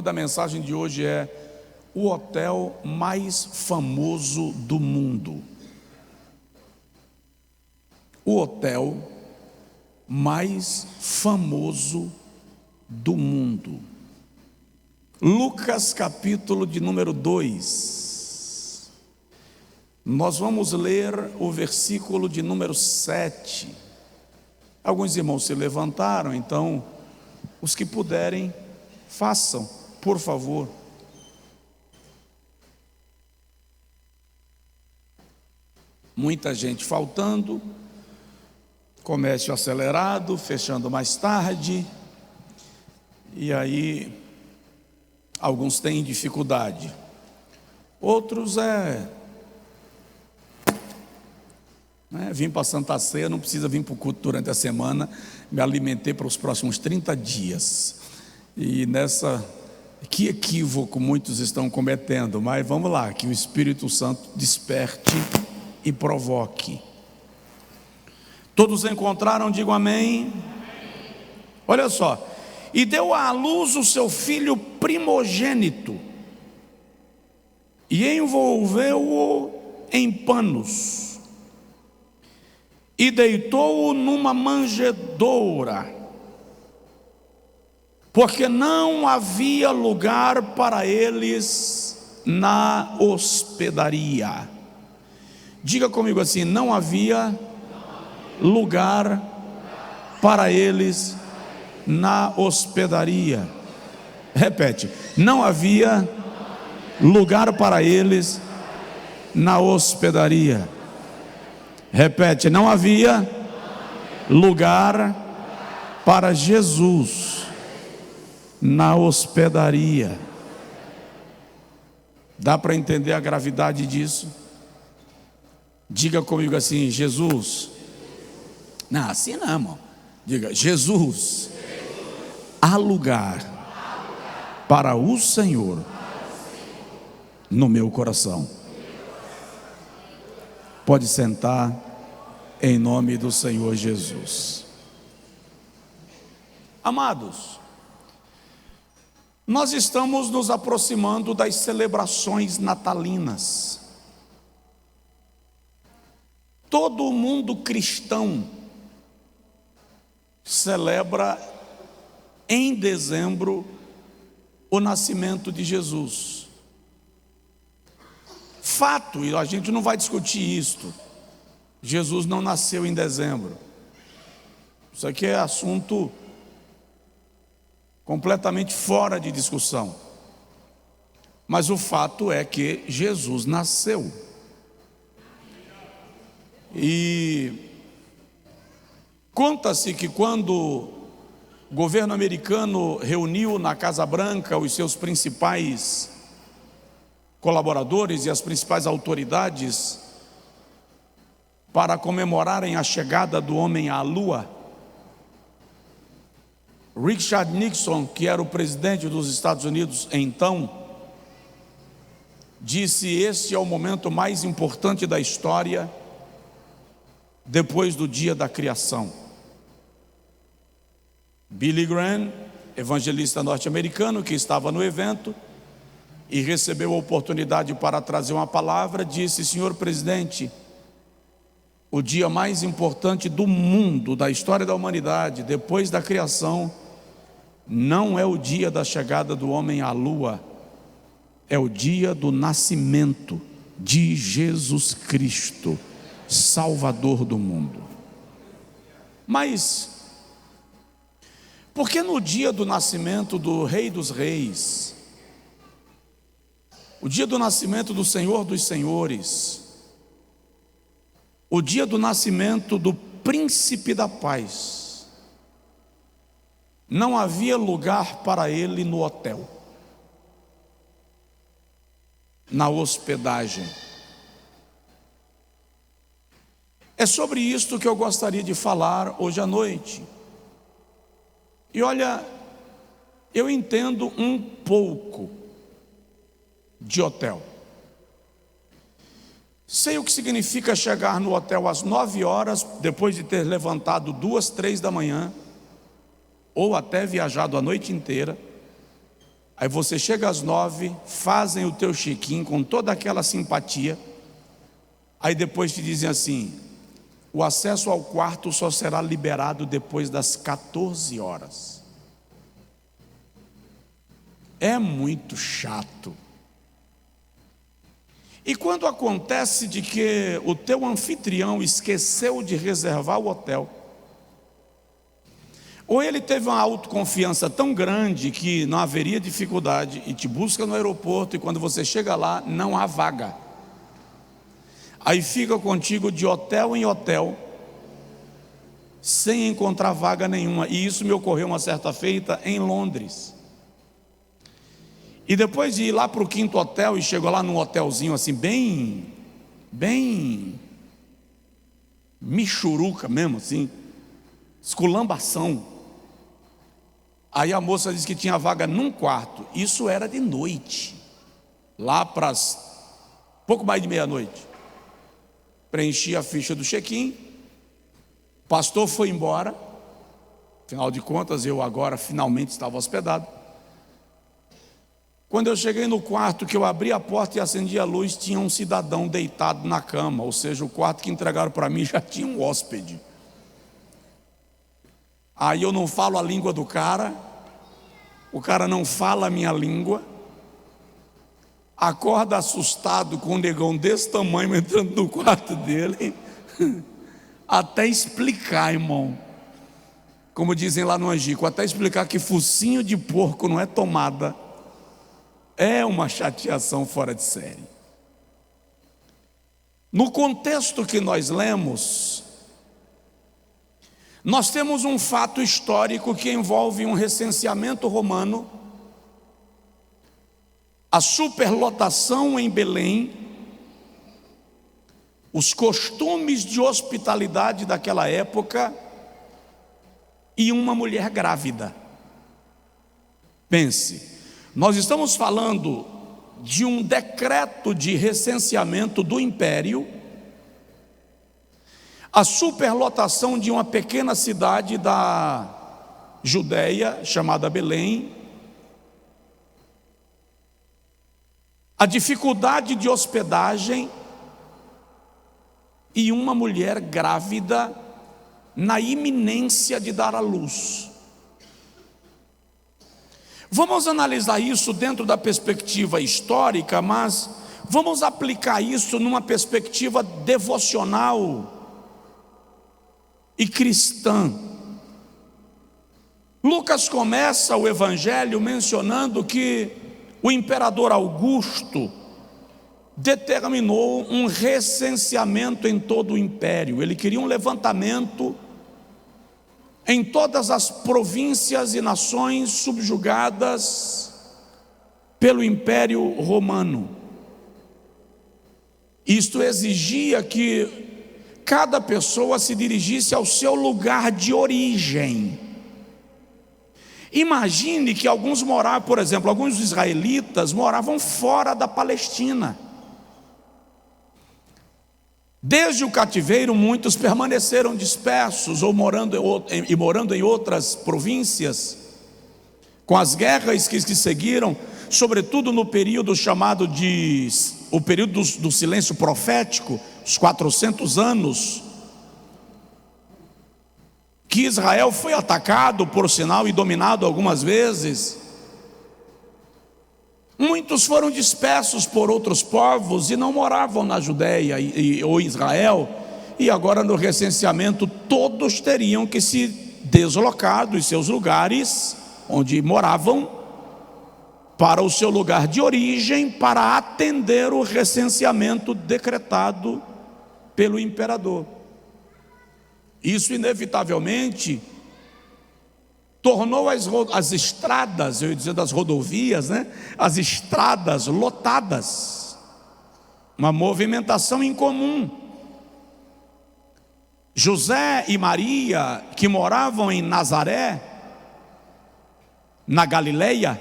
tema da mensagem de hoje é o hotel mais famoso do mundo. O hotel mais famoso do mundo. Lucas capítulo de número 2. Nós vamos ler o versículo de número 7. Alguns irmãos se levantaram, então os que puderem, façam, por favor. Muita gente faltando, comércio acelerado, fechando mais tarde, e aí alguns têm dificuldade, outros vim para a Santa Ceia, não precisa vir para o culto durante a semana, me alimentei para os próximos 30 dias, e que equívoco muitos estão cometendo, mas vamos lá, que o Espírito Santo desperte e provoque. Todos encontraram, digam amém. Olha só, e deu à luz o seu filho primogênito, e envolveu-o em panos, e deitou-o numa manjedoura, porque não havia lugar para eles na hospedaria. Diga comigo assim: não havia lugar para eles na hospedaria. Repete: não havia lugar para eles na hospedaria. Repete: não havia lugar para Jesus na hospedaria. Dá para entender a gravidade disso? Diga comigo assim: Jesus. Não, assim não, irmão. Diga: Jesus, há lugar para o Senhor no meu coração. Pode sentar, em nome do Senhor Jesus. Amados, nós estamos nos aproximando das celebrações natalinas. Todo mundo cristão celebra em dezembro o nascimento de Jesus. Fato, e a gente não vai discutir isto, Jesus não nasceu em dezembro. Isso aqui é assunto completamente fora de discussão. Mas o fato é que Jesus nasceu. E conta-se que quando o governo americano reuniu na Casa Branca os seus principais colaboradores e as principais autoridades para comemorarem a chegada do homem à Lua, Richard Nixon, que era o presidente dos Estados Unidos então, disse: este é o momento mais importante da história depois do dia da criação. Billy Graham, evangelista norte-americano que estava no evento e recebeu a oportunidade para trazer uma palavra, disse: senhor presidente, o dia mais importante do mundo, da história da humanidade, depois da criação, não é o dia da chegada do homem à lua, é o dia do nascimento de Jesus Cristo, Salvador do mundo. Mas por que no dia do nascimento do Rei dos Reis, o dia do nascimento do Senhor dos Senhores, o dia do nascimento do Príncipe da Paz, não havia lugar para ele no hotel, na hospedagem? É sobre isto que eu gostaria de falar hoje à noite. E olha, eu entendo um pouco de hotel. Sei o que significa chegar no hotel às 9 horas, depois de ter levantado 2, 3 da manhã, ou até viajado a noite inteira, Aí você chega às 9, fazem o teu check-in com toda aquela simpatia. Aí depois te dizem assim: o acesso ao quarto só será liberado depois das 14 horas. É muito chato. E quando acontece de que o teu anfitrião esqueceu de reservar o hotel, ou ele teve uma autoconfiança tão grande que não haveria dificuldade e te busca no aeroporto, e quando você chega lá não há vaga, aí fica contigo de hotel em hotel sem encontrar vaga nenhuma. E isso me ocorreu uma certa feita em Londres. E depois de ir lá para o 5º hotel, e chegou lá num hotelzinho assim bem michuruca mesmo, assim, esculambação. Aí a moça disse que tinha vaga num quarto. Isso era de noite, lá para pouco mais de meia-noite. Preenchi a ficha do check-in, o pastor foi embora. Afinal de contas, eu agora finalmente estava hospedado. Quando eu cheguei no quarto, que eu abri a porta e acendi a luz, tinha um cidadão deitado na cama. Ou seja, o quarto que entregaram para mim já tinha um hóspede. Aí eu não falo a língua do cara, o cara não fala a minha língua, acorda assustado com um negão desse tamanho entrando no quarto dele, até explicar, irmão, como dizem lá no Angico, até explicar que focinho de porco não é tomada, é uma chateação fora de série. No contexto que nós lemos, nós temos um fato histórico que envolve um recenseamento romano, a superlotação em Belém, os costumes de hospitalidade daquela época e uma mulher grávida. Pense, nós estamos falando de um decreto de recenseamento do império, a superlotação de uma pequena cidade da Judéia, chamada Belém, a dificuldade de hospedagem e uma mulher grávida na iminência de dar à luz. Vamos analisar isso dentro da perspectiva histórica, mas vamos aplicar isso numa perspectiva devocional e cristã. Lucas começa o evangelho mencionando que o imperador Augusto determinou um recenseamento em todo o império. Ele queria um levantamento em todas as províncias e nações subjugadas pelo Império Romano. Isto exigia que cada pessoa se dirigisse ao seu lugar de origem. Imagine que alguns moravam, por exemplo, alguns israelitas moravam fora da Palestina. Desde o cativeiro, muitos permaneceram dispersos ou morando em outras províncias. Com as guerras que seguiram, sobretudo no período chamado o período do silêncio profético, os 400 anos, que Israel foi atacado, por sinal, e dominado algumas vezes. Muitos foram dispersos por outros povos e não moravam na Judéia ou Israel, e agora no recenseamento todos teriam que se deslocar dos seus lugares onde moravam para o seu lugar de origem, para atender o recenseamento decretado pelo imperador. Isso inevitavelmente tornou as estradas, eu ia dizer das rodovias, as estradas lotadas, uma movimentação incomum. José e Maria, que moravam em Nazaré, na Galileia,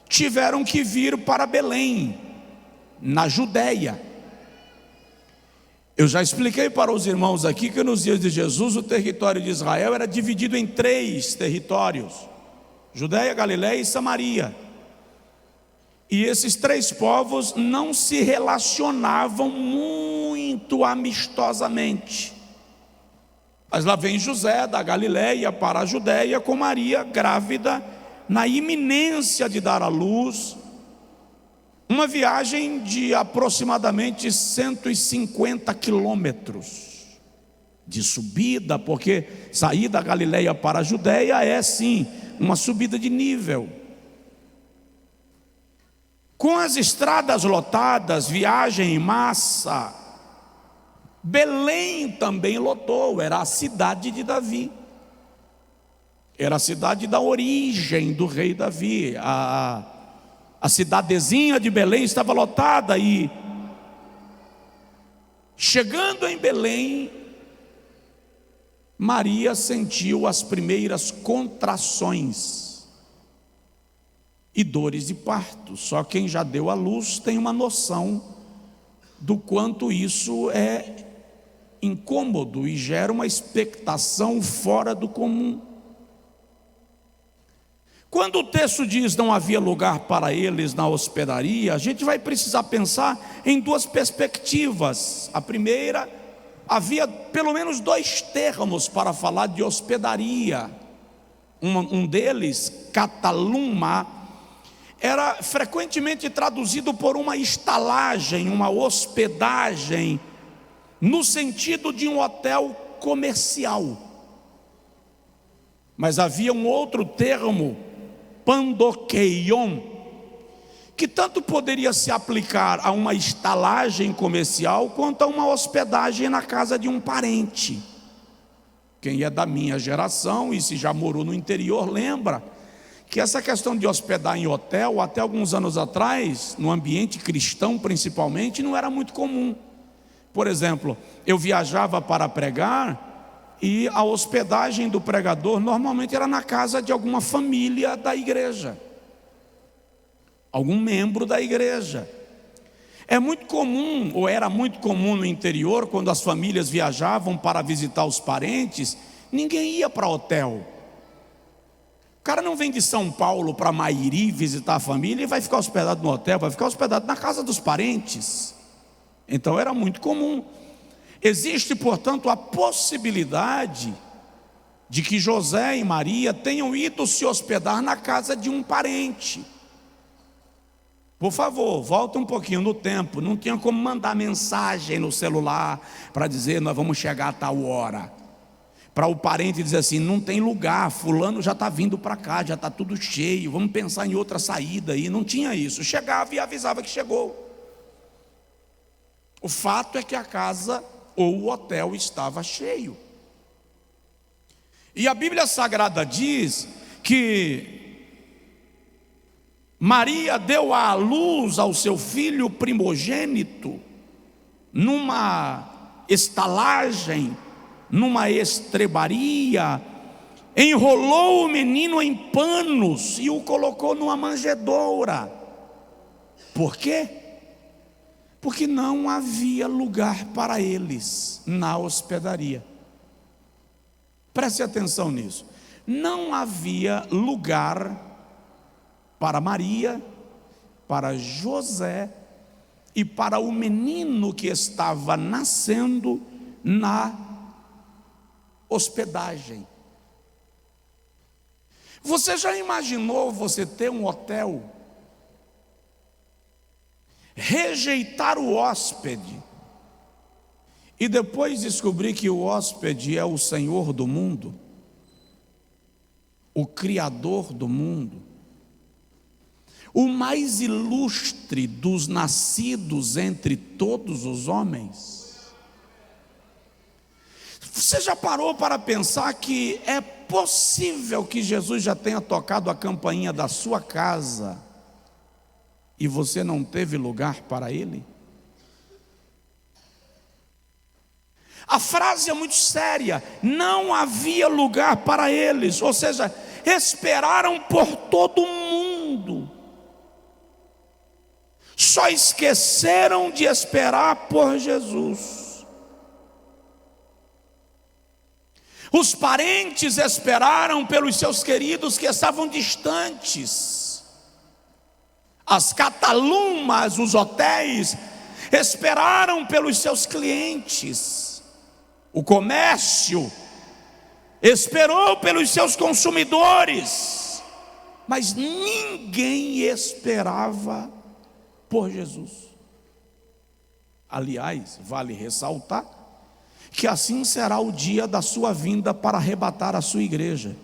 tiveram que vir para Belém, na Judéia. Eu já expliquei para os irmãos aqui que nos dias de Jesus o território de Israel era dividido em 3 territórios. Judéia, Galiléia e Samaria. E esses três povos não se relacionavam muito amistosamente. Mas lá vem José da Galiléia para a Judéia com Maria grávida, na iminência de dar à luz. Uma viagem de aproximadamente 150 quilômetros de subida, porque sair da Galiléia para a Judéia é sim uma subida de nível. Com as estradas lotadas, viagem em massa, Belém também lotou, era a cidade de Davi, era a cidade da origem do rei Davi. A cidadezinha de Belém estava lotada, e chegando em Belém, Maria sentiu as primeiras contrações e dores de parto. Só quem já deu à luz tem uma noção do quanto isso é incômodo e gera uma expectação fora do comum. Quando o texto diz não havia lugar para eles na hospedaria, a gente vai precisar pensar em duas perspectivas. A primeira, havia pelo menos dois termos para falar de hospedaria. Um deles, cataluma, era frequentemente traduzido por uma estalagem, uma hospedagem, no sentido de um hotel comercial. Mas havia um outro termo, pandokeion, que tanto poderia se aplicar a uma estalagem comercial quanto a uma hospedagem na casa de um parente. Quem é da minha geração e se já morou no interior lembra que essa questão de hospedar em hotel, até alguns anos atrás, no ambiente cristão principalmente, não era muito comum. Por exemplo, eu viajava para pregar e a hospedagem do pregador normalmente era na casa de alguma família da igreja, algum membro da igreja. É muito comum, ou era muito comum no interior, quando as famílias viajavam para visitar os parentes, ninguém ia para hotel. O cara não vem de São Paulo para Mairi visitar a família e vai ficar hospedado no hotel, vai ficar hospedado na casa dos parentes. Então era muito comum. Existe, portanto, a possibilidade de que José e Maria tenham ido se hospedar na casa de um parente. Por favor, volta um pouquinho no tempo. Não tinha como mandar mensagem no celular para dizer nós vamos chegar a tal hora, para o parente dizer assim, não tem lugar, fulano já está vindo para cá, já está tudo cheio, vamos pensar em outra saída aí. Não tinha isso, chegava e avisava que chegou. O fato é que a casa ou o hotel estava cheio. E a Bíblia Sagrada diz que Maria deu à luz ao seu filho primogênito numa estalagem, numa estrebaria, enrolou o menino em panos e o colocou numa manjedoura. Por quê? Porque não havia lugar para eles na hospedaria. Preste atenção nisso. Não havia lugar para Maria, para José e para o menino que estava nascendo na hospedagem. Você já imaginou você ter um hotel, rejeitar o hóspede e depois descobrir que o hóspede é o Senhor do mundo, o Criador do mundo, o mais ilustre dos nascidos entre todos os homens? Você já parou para pensar que é possível que Jesus já tenha tocado a campainha da sua casa e você não teve lugar para ele? A frase é muito séria, não havia lugar para eles, ou seja, esperaram por todo mundo, só esqueceram de esperar por Jesus. Os parentes esperaram pelos seus queridos que estavam distantes. As catalumas, os hotéis, esperaram pelos seus clientes. O comércio esperou pelos seus consumidores. Mas ninguém esperava por Jesus. Aliás, vale ressaltar que assim será o dia da sua vinda para arrebatar a sua igreja.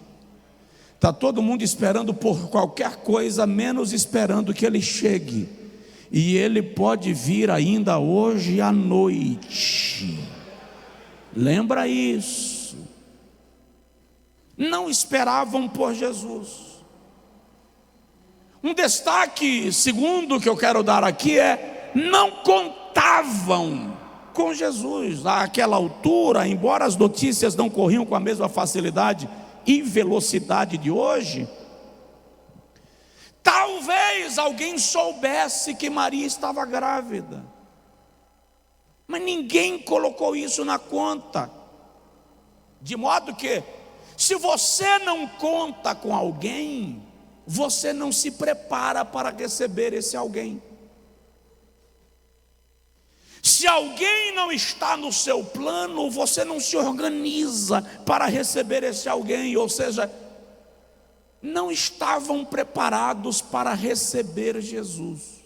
Está todo mundo esperando por qualquer coisa, menos esperando que ele chegue. E ele pode vir ainda hoje à noite. Lembra isso. Não esperavam por Jesus. Um destaque segundo que eu quero dar aqui é: não contavam com Jesus. Àquela altura, embora as notícias não corriam com a mesma facilidade e velocidade de hoje, talvez alguém soubesse que Maria estava grávida, mas ninguém colocou isso na conta. De modo que, se você não conta com alguém, você não se prepara para receber esse alguém. Se alguém não está no seu plano, você não se organiza para receber esse alguém. Ou seja, não estavam preparados para receber Jesus.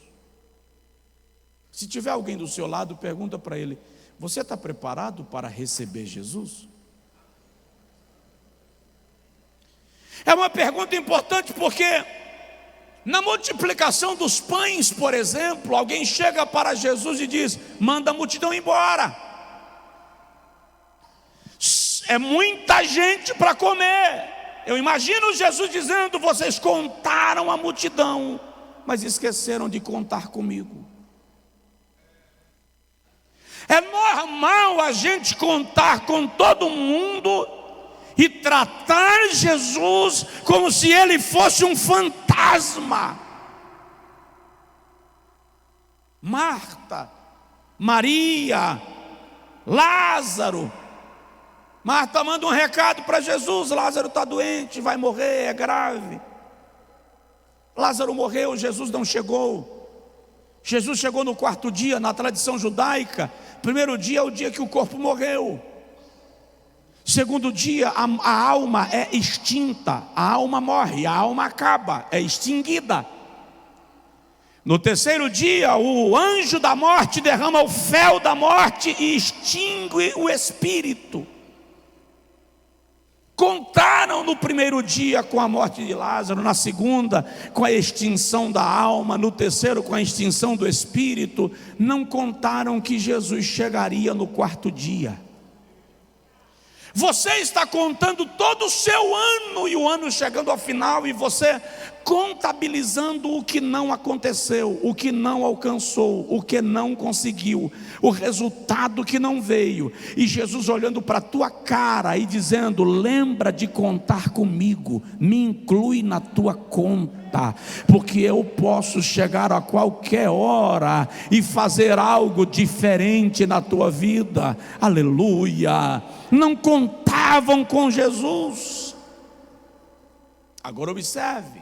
Se tiver alguém do seu lado, pergunta para ele: você está preparado para receber Jesus? É uma pergunta importante, porque na multiplicação dos pães, por exemplo, alguém chega para Jesus e diz: manda a multidão embora. É muita gente para comer. Eu imagino Jesus dizendo: vocês contaram a multidão, mas esqueceram de contar comigo. É normal a gente contar com todo mundo e tratar Jesus como se ele fosse um fantasma. Marta, Maria, Lázaro. Marta manda um recado para Jesus: Lázaro está doente, vai morrer, é grave. Lázaro morreu, Jesus não chegou. Jesus chegou no quarto dia. Na tradição judaica, primeiro dia é o dia que o corpo morreu. Segundo dia, a alma é extinta, a alma morre, a alma acaba, é extinguida. No terceiro dia, o anjo da morte derrama o fel da morte e extingue o espírito. Contaram no primeiro dia com a morte de Lázaro, na segunda com a extinção da alma, no terceiro com a extinção do espírito. Não contaram que Jesus chegaria no quarto dia. Você está contando todo o seu ano, e o ano chegando ao final, e você contabilizando o que não aconteceu, o que não alcançou, o que não conseguiu, o resultado que não veio, e Jesus olhando para a tua cara e dizendo: lembra de contar comigo, me inclui na tua conta, porque eu posso chegar a qualquer hora e fazer algo diferente na tua vida. Aleluia! Não contavam com Jesus. Agora observe: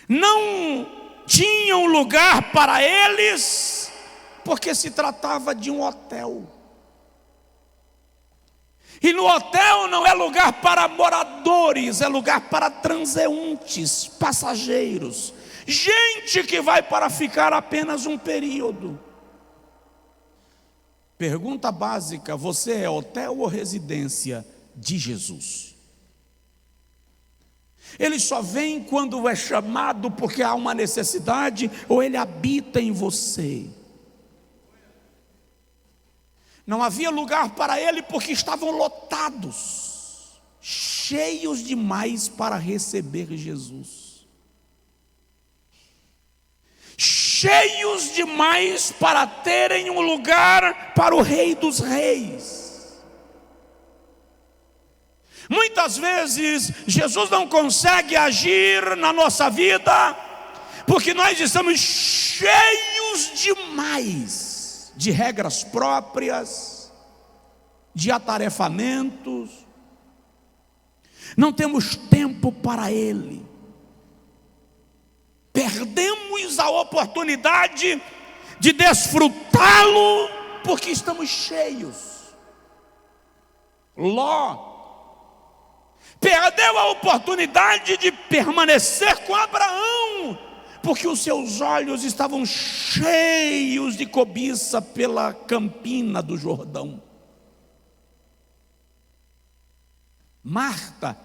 não tinham lugar para eles, porque se tratava de um hotel. E no hotel não é lugar para moradores, é lugar para transeuntes, passageiros, gente que vai para ficar apenas um período. Pergunta básica: você é hotel ou residência de Jesus? Ele só vem quando é chamado porque há uma necessidade, ou ele habita em você? Não havia lugar para ele porque estavam lotados, cheios demais para receber Jesus. Cheios demais para terem um lugar para o Rei dos Reis. Muitas vezes Jesus não consegue agir na nossa vida porque nós estamos cheios demais de regras próprias, de atarefamentos, não temos tempo para Ele. Perdemos a oportunidade de desfrutá-lo porque estamos cheios. Ló perdeu a oportunidade de permanecer com Abraão, porque os seus olhos estavam cheios de cobiça pela campina do Jordão. Marta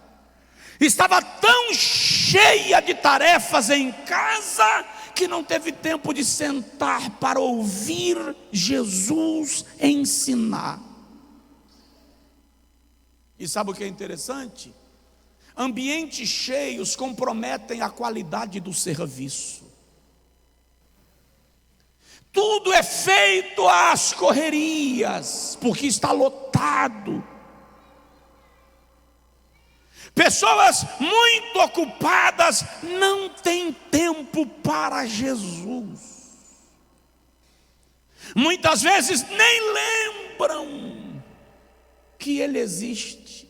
estava tão cheia de tarefas em casa que não teve tempo de sentar para ouvir Jesus ensinar. E sabe o que é interessante? Ambientes cheios comprometem a qualidade do serviço. Tudo é feito às correrias, porque está lotado. Pessoas muito ocupadas não têm tempo para Jesus. Muitas vezes nem lembram que Ele existe.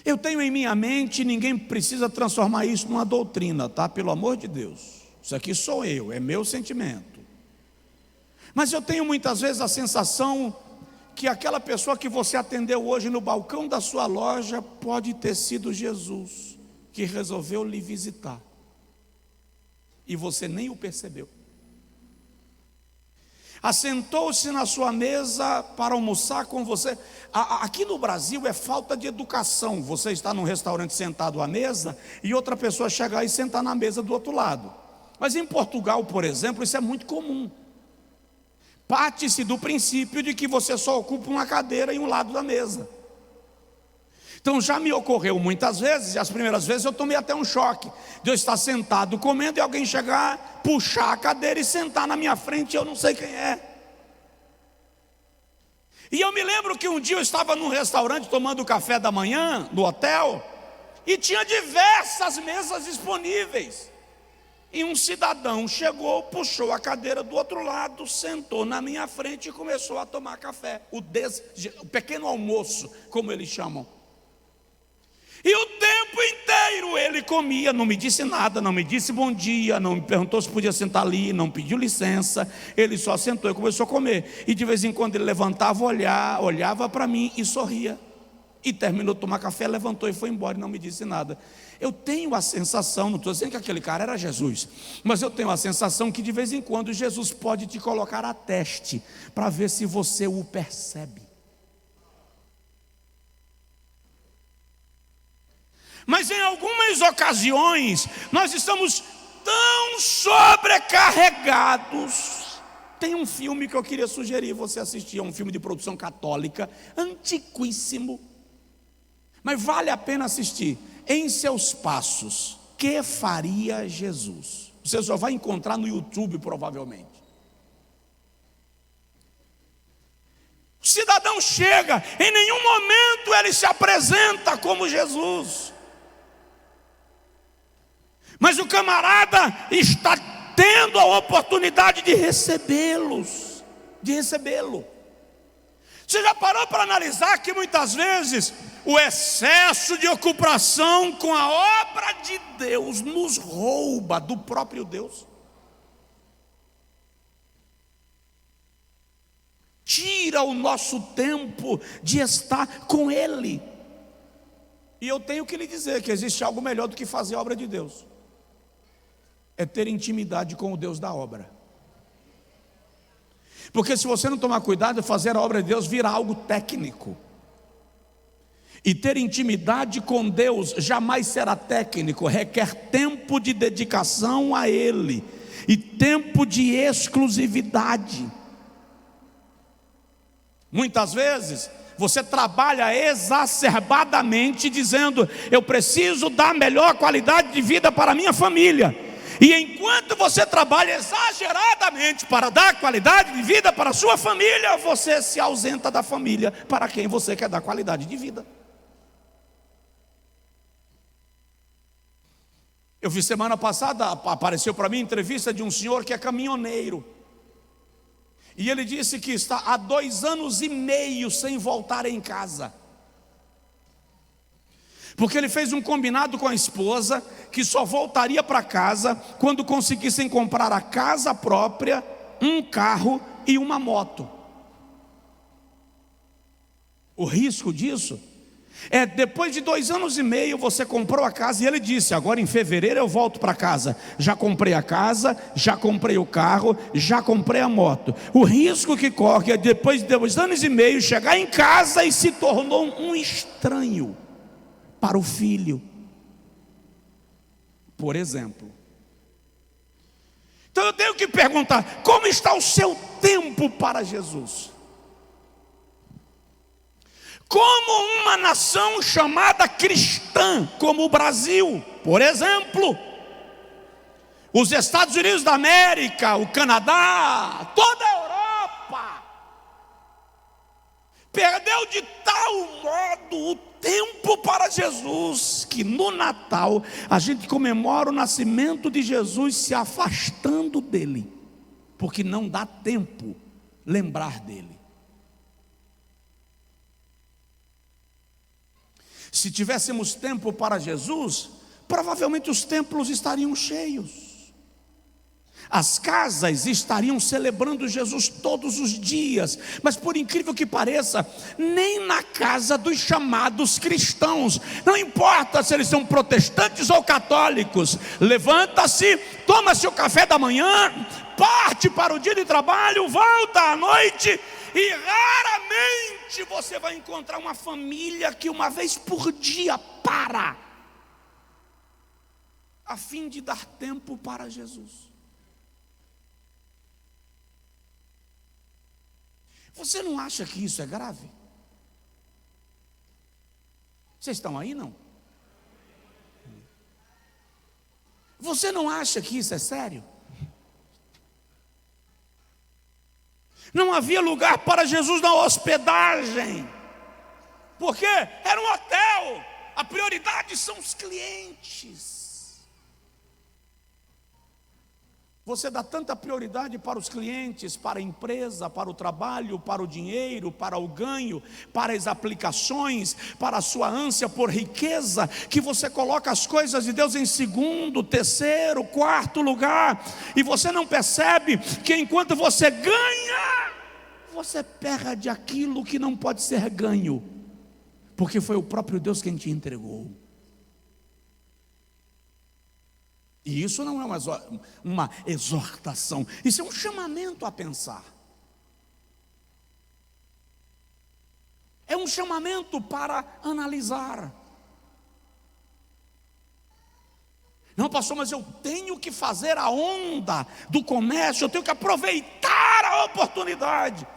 Eu tenho em minha mente, ninguém precisa transformar isso numa doutrina, tá? Pelo amor de Deus. Isso aqui sou eu, é meu sentimento. Mas eu tenho muitas vezes a sensação que aquela pessoa que você atendeu hoje no balcão da sua loja pode ter sido Jesus, que resolveu lhe visitar. E você nem o percebeu. Assentou-se na sua mesa para almoçar com você. Aqui no Brasil é falta de educação. Você está num restaurante sentado à mesa e outra pessoa chegar e sentar na mesa do outro lado. Mas em Portugal, por exemplo, isso é muito comum. Parte-se do princípio de que você só ocupa uma cadeira em um lado da mesa. Então já me ocorreu muitas vezes, e as primeiras vezes eu tomei até um choque, de eu estar sentado comendo e alguém chegar, puxar a cadeira e sentar na minha frente e eu não sei quem é. E eu me lembro que um dia eu estava num restaurante tomando café da manhã, no hotel, e tinha diversas mesas disponíveis. E um cidadão chegou, puxou a cadeira do outro lado, sentou na minha frente e começou a tomar café. O pequeno almoço, como eles chamam. E o tempo inteiro ele comia, não me disse nada, não me disse bom dia, não me perguntou se podia sentar ali, não pediu licença. Ele só sentou e começou a comer. E de vez em quando ele levantava, olhava para mim e sorria. E terminou de tomar café, levantou e foi embora e não me disse nada. Eu tenho a sensação, não estou dizendo que aquele cara era Jesus, mas eu tenho a sensação que de vez em quando Jesus pode te colocar a teste, para ver se você o percebe. Mas em algumas ocasiões, nós estamos tão sobrecarregados. Tem um filme que eu queria sugerir você assistir, é um filme de produção católica, antiquíssimo, mas vale a pena assistir. Em seus passos, que faria Jesus? Você só vai encontrar no YouTube provavelmente. O cidadão chega, em nenhum momento ele se apresenta como Jesus. Mas o camarada está tendo a oportunidade de recebê-lo. Você já parou para analisar que muitas vezes o excesso de ocupação com a obra de Deus nos rouba do próprio Deus? Tira o nosso tempo de estar com Ele. E eu tenho que lhe dizer que existe algo melhor do que fazer a obra de Deus. É ter intimidade com o Deus da obra. Porque se você não tomar cuidado, fazer a obra de Deus vira algo técnico. E ter intimidade com Deus jamais será técnico, requer tempo de dedicação a Ele e tempo de exclusividade. Muitas vezes você trabalha exacerbadamente dizendo: eu preciso dar melhor qualidade de vida para a minha família. E enquanto você trabalha exageradamente para dar qualidade de vida para a sua família, você se ausenta da família para quem você quer dar qualidade de vida. Eu vi semana passada, apareceu para mim entrevista de um senhor que é caminhoneiro. E ele disse que está há 2 anos e meio sem voltar em casa, porque ele fez um combinado com a esposa que só voltaria para casa quando conseguissem comprar a casa própria, um carro e uma moto. O risco disso é, depois de 2 anos e meio você comprou a casa, e ele disse: agora em fevereiro eu volto para casa. Já comprei a casa, já comprei o carro, já comprei a moto. O risco que corre é, depois de 2 anos e meio, chegar em casa e se tornou um estranho para o filho, por exemplo. Então eu tenho que perguntar: como está o seu tempo para Jesus? Como uma nação chamada cristã, como o Brasil, por exemplo, os Estados Unidos da América, o Canadá, toda a Europa, perdeu de tal modo o tempo para Jesus, que no Natal a gente comemora o nascimento de Jesus se afastando dele, porque não dá tempo lembrar dele. Se tivéssemos tempo para Jesus, provavelmente os templos estariam cheios, as casas estariam celebrando Jesus todos os dias. Mas por incrível que pareça, nem na casa dos chamados cristãos, não importa se eles são protestantes ou católicos, levanta-se, toma seu café da manhã, parte para o dia de trabalho, volta à noite, e raramente você vai encontrar uma família que uma vez por dia para, a fim de dar tempo para Jesus. Você não acha que isso é grave? Vocês estão aí, não? Você não acha que isso é sério? Não havia lugar para Jesus na hospedagem, porque era um hotel, a prioridade são os clientes. Você dá tanta prioridade para os clientes, para a empresa, para o trabalho, para o dinheiro, para o ganho, para as aplicações, para a sua ânsia por riqueza, que você coloca as coisas de Deus em segundo, terceiro, quarto lugar, e você não percebe que enquanto você ganha, você perde aquilo que não pode ser ganho, porque foi o próprio Deus quem te entregou. E isso não é uma exortação, isso é um chamamento a pensar. É um chamamento para analisar. Não, pastor, mas eu tenho que fazer a onda do comércio, eu tenho que aproveitar a oportunidade.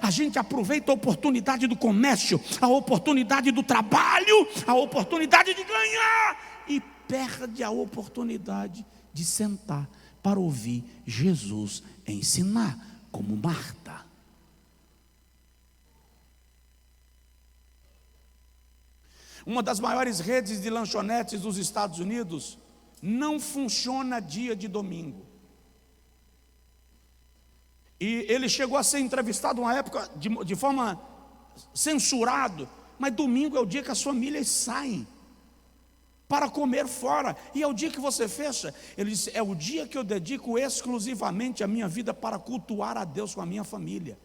A gente aproveita a oportunidade do comércio, a oportunidade do trabalho, a oportunidade de ganhar, e perde a oportunidade de sentar para ouvir Jesus ensinar, como Marta. Uma das maiores redes de lanchonetes dos Estados Unidos não funciona dia de domingo. E ele chegou a ser entrevistado uma época de forma censurado, mas domingo é o dia que as famílias saem para comer fora, e é o dia que você fecha. Ele disse: é o dia que eu dedico exclusivamente a minha vida para cultuar a Deus com a minha família.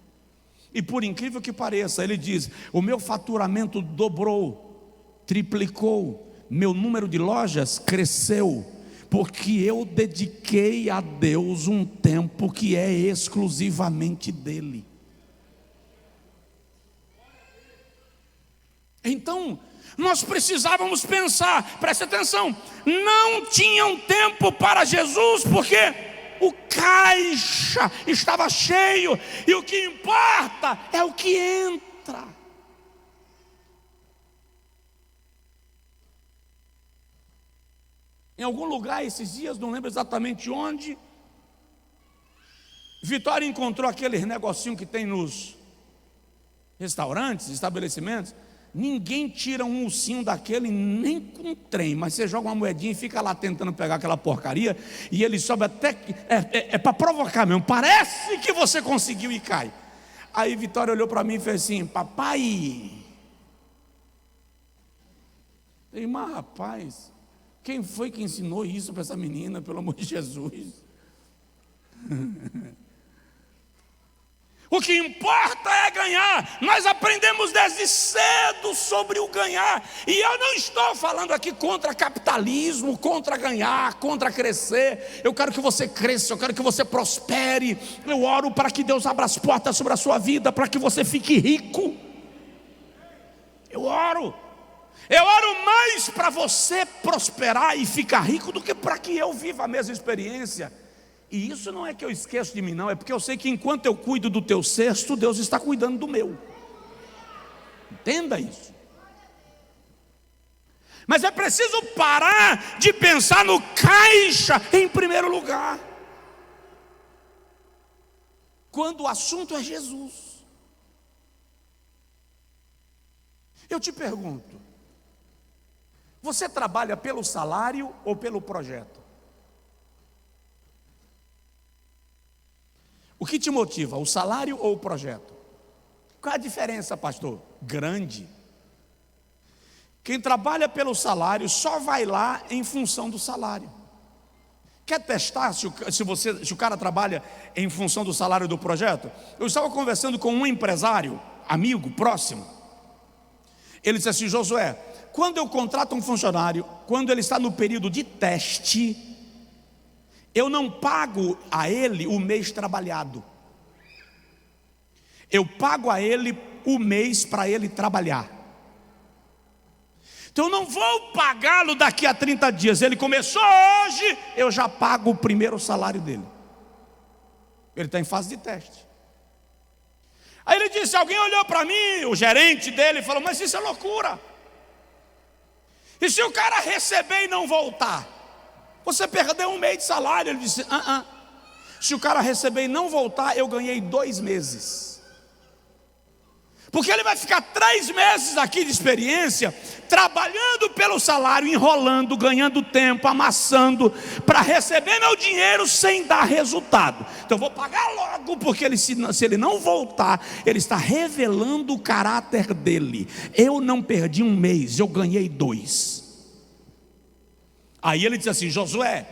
E por incrível que pareça, ele diz: o meu faturamento dobrou, triplicou, meu número de lojas cresceu, porque eu dediquei a Deus um tempo que é exclusivamente dele. Então, nós precisávamos pensar, preste atenção, não tinham tempo para Jesus, porque o caixa estava cheio, e o que importa é o que entra. Em algum lugar esses dias, não lembro exatamente onde, Vitória encontrou aquele negocinho que tem nos restaurantes, estabelecimentos, Ninguém tira um ursinho daquele nem com trem, mas você joga uma moedinha e fica lá tentando pegar aquela porcaria, e ele sobe até que. É para provocar mesmo, parece que você conseguiu e cai. Aí Vitória olhou para mim e fez assim: papai. Eu falei: mas rapaz, quem foi que ensinou isso para essa menina, pelo amor de Jesus? O que importa é ganhar. Nós aprendemos desde cedo sobre o ganhar. E eu não estou falando aqui contra capitalismo, contra ganhar, contra crescer. Eu quero que você cresça, eu quero que você prospere. Eu oro para que Deus abra as portas sobre a sua vida, para que você fique rico. Eu oro mais para você prosperar e ficar rico do que para que eu viva a mesma experiência. E isso não é que eu esqueço de mim, não. É porque eu sei que enquanto eu cuido do teu cesto, Deus está cuidando do meu. Entenda isso. Mas é preciso parar de pensar no caixa em primeiro lugar, quando o assunto é Jesus. Eu te pergunto: você trabalha pelo salário ou pelo projeto? O que te motiva, o salário ou o projeto? Qual é a diferença, pastor? Grande. Quem trabalha pelo salário só vai lá em função do salário. Quer testar se o cara trabalha em função do salário do projeto? Eu estava conversando com um empresário, amigo, próximo. Ele disse assim: Josué, quando eu contrato um funcionário, quando ele está no período de teste, eu não pago a ele o mês trabalhado. Eu pago a ele o mês para ele trabalhar. Então eu não vou pagá-lo daqui a 30 dias. Ele começou hoje, eu já pago o primeiro salário dele. Ele está em fase de teste. Aí ele disse: alguém olhou para mim, o gerente dele, e falou: mas isso é loucura. E se o cara receber e não voltar? Você perdeu um mês de salário. Ele disse: se o cara receber e não voltar, eu ganhei 2 meses. Porque ele vai ficar 3 meses aqui de experiência, trabalhando pelo salário, enrolando, ganhando tempo, amassando, para receber meu dinheiro sem dar resultado. Então eu vou pagar logo, porque se ele não voltar, ele está revelando o caráter dele. Eu não perdi 1 mês, eu ganhei 2. Aí ele diz assim: Josué,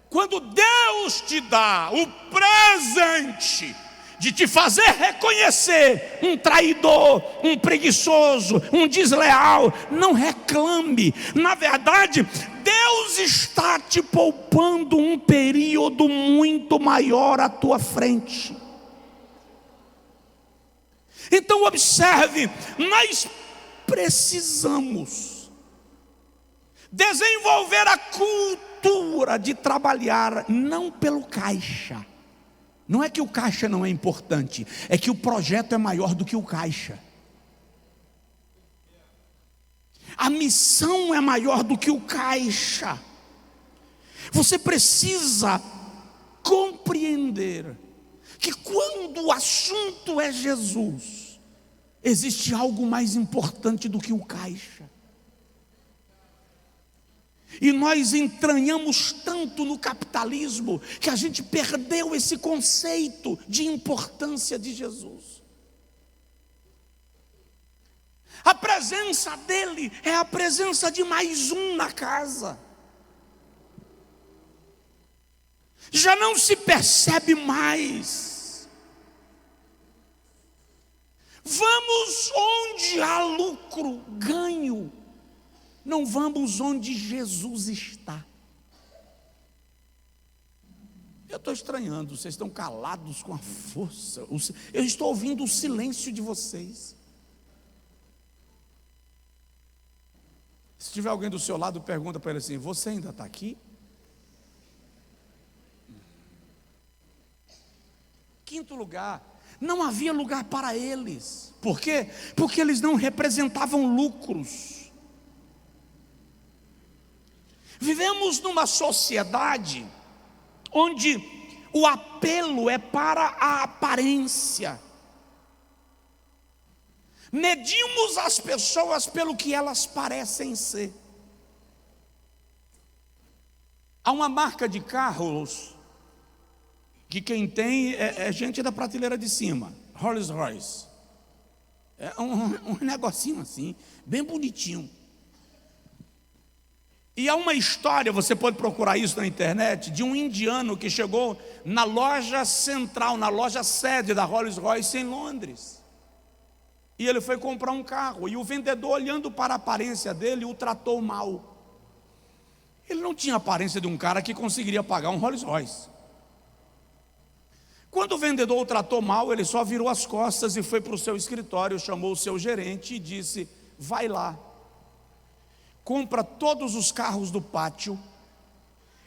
quando Deus te dá o presente de te fazer reconhecer um traidor, um preguiçoso, um desleal, não reclame. Na verdade, Deus está te poupando um período muito maior à tua frente. Então observe, nós precisamos desenvolver a cultura de trabalhar não pelo caixa. Não é que o caixa não é importante, é que o projeto é maior do que o caixa. A missão é maior do que o caixa. Você precisa compreender que quando o assunto é Jesus, existe algo mais importante do que o caixa. E nós entranhamos tanto no capitalismo que a gente perdeu esse conceito de importância de Jesus. A presença dele é a presença de mais um na casa. Já não se percebe mais. Vamos onde há lucro, ganho. Não vamos onde Jesus está. Eu estou estranhando, vocês estão calados com a força. Eu estou ouvindo o silêncio de vocês. Se tiver alguém do seu lado, pergunta para ele assim: você ainda está aqui? Quinto lugar, não havia lugar para eles. Por quê? Porque eles não representavam lucros. Vivemos numa sociedade onde o apelo é para a aparência. Medimos as pessoas pelo que elas parecem ser. Há uma marca de carros que quem tem é gente da prateleira de cima, Rolls Royce. É um negocinho assim, bem bonitinho. E há uma história, você pode procurar isso na internet, de um indiano que chegou na loja central, na loja sede da Rolls Royce em Londres. E ele foi comprar um carro, e o vendedor, olhando para a aparência dele, o tratou mal. Ele não tinha a aparência de um cara que conseguiria pagar um Rolls Royce. Quando o vendedor o tratou mal, ele só virou as costas e foi para o seu escritório, chamou o seu gerente e disse: vai lá, compra todos os carros do pátio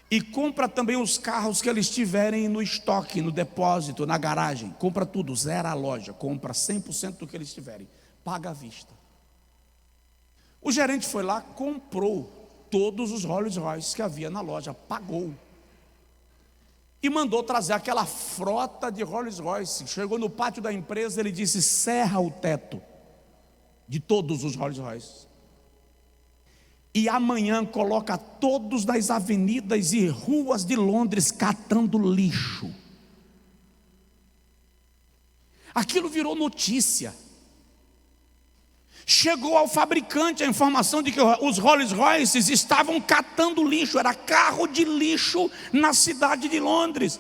e compra também os carros que eles tiverem no estoque, no depósito, na garagem. Compra tudo, zera a loja, compra 100% do que eles tiverem, paga à vista. O gerente foi lá, comprou todos os Rolls Royce que havia na loja, pagou e mandou trazer aquela frota de Rolls Royce. Chegou no pátio da empresa, ele disse: serra o teto de todos os Rolls Royce e amanhã coloca todos nas avenidas e ruas de Londres catando lixo. Aquilo virou notícia. Chegou ao fabricante a informação de que os Rolls Royces estavam catando lixo, era carro de lixo na cidade de Londres.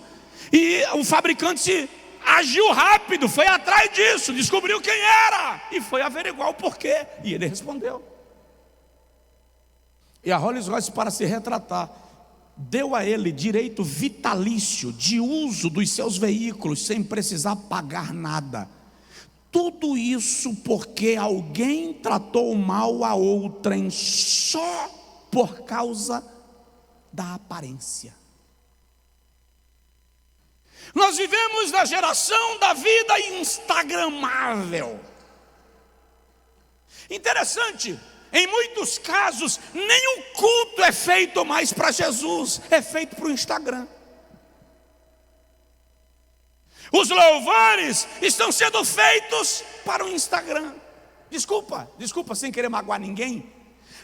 E o fabricante agiu rápido, foi atrás disso, descobriu quem era e foi averiguar o porquê. E ele respondeu. E a Rolls Royce, para se retratar, deu a ele direito vitalício de uso dos seus veículos sem precisar pagar nada. Tudo isso porque alguém tratou mal a outrem só por causa da aparência. Nós vivemos na geração da vida instagramável. Interessante, em muitos casos, nem o culto é feito mais para Jesus, é feito para o Instagram. Os louvores estão sendo feitos para o Instagram. Desculpa, sem querer magoar ninguém,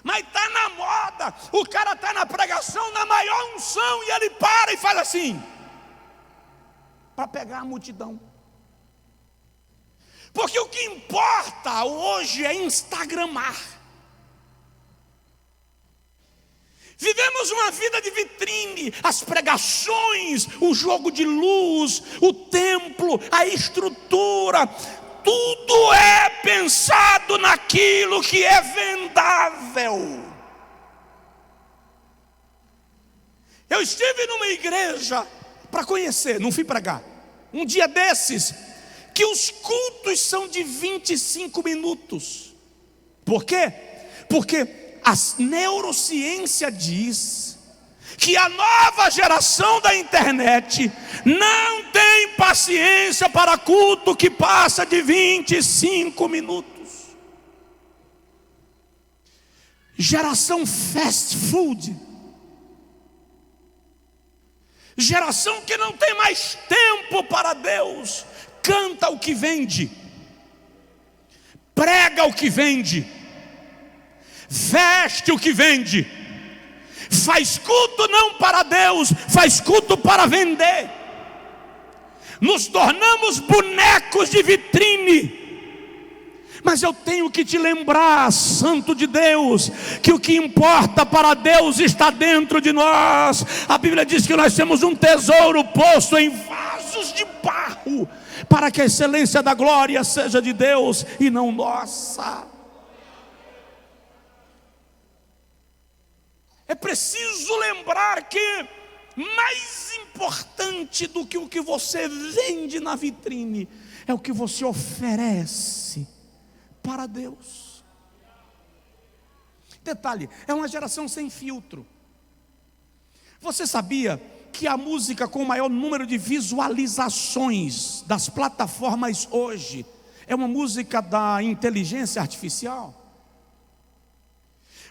mas está na moda. O cara está na pregação, na maior unção, e ele para e faz assim, para pegar a multidão. Porque o que importa hoje é instagramar. Vivemos uma vida de vitrine, as pregações, o jogo de luz, o templo, a estrutura, tudo é pensado naquilo que é vendável. Eu estive numa igreja para conhecer, não fui pregar, um dia desses, que os cultos são de 25 minutos. Por quê? Porque a neurociência diz que a nova geração da internet não tem paciência para culto que passa de 25 minutos. Geração fast food. Geração que não tem mais tempo para Deus. Canta o que vende, prega o que vende, veste o que vende, faz culto não para Deus, faz culto para vender. Nos tornamos bonecos de vitrine. Mas eu tenho que te lembrar, santo de Deus, que o que importa para Deus está dentro de nós. A Bíblia diz que nós temos um tesouro posto em vasos de barro, para que a excelência da glória seja de Deus e não nossa. É preciso lembrar que mais importante do que o que você vende na vitrine é o que você oferece para Deus. Detalhe, é uma geração sem filtro. Você sabia que a música com o maior número de visualizações das plataformas hoje é uma música da inteligência artificial?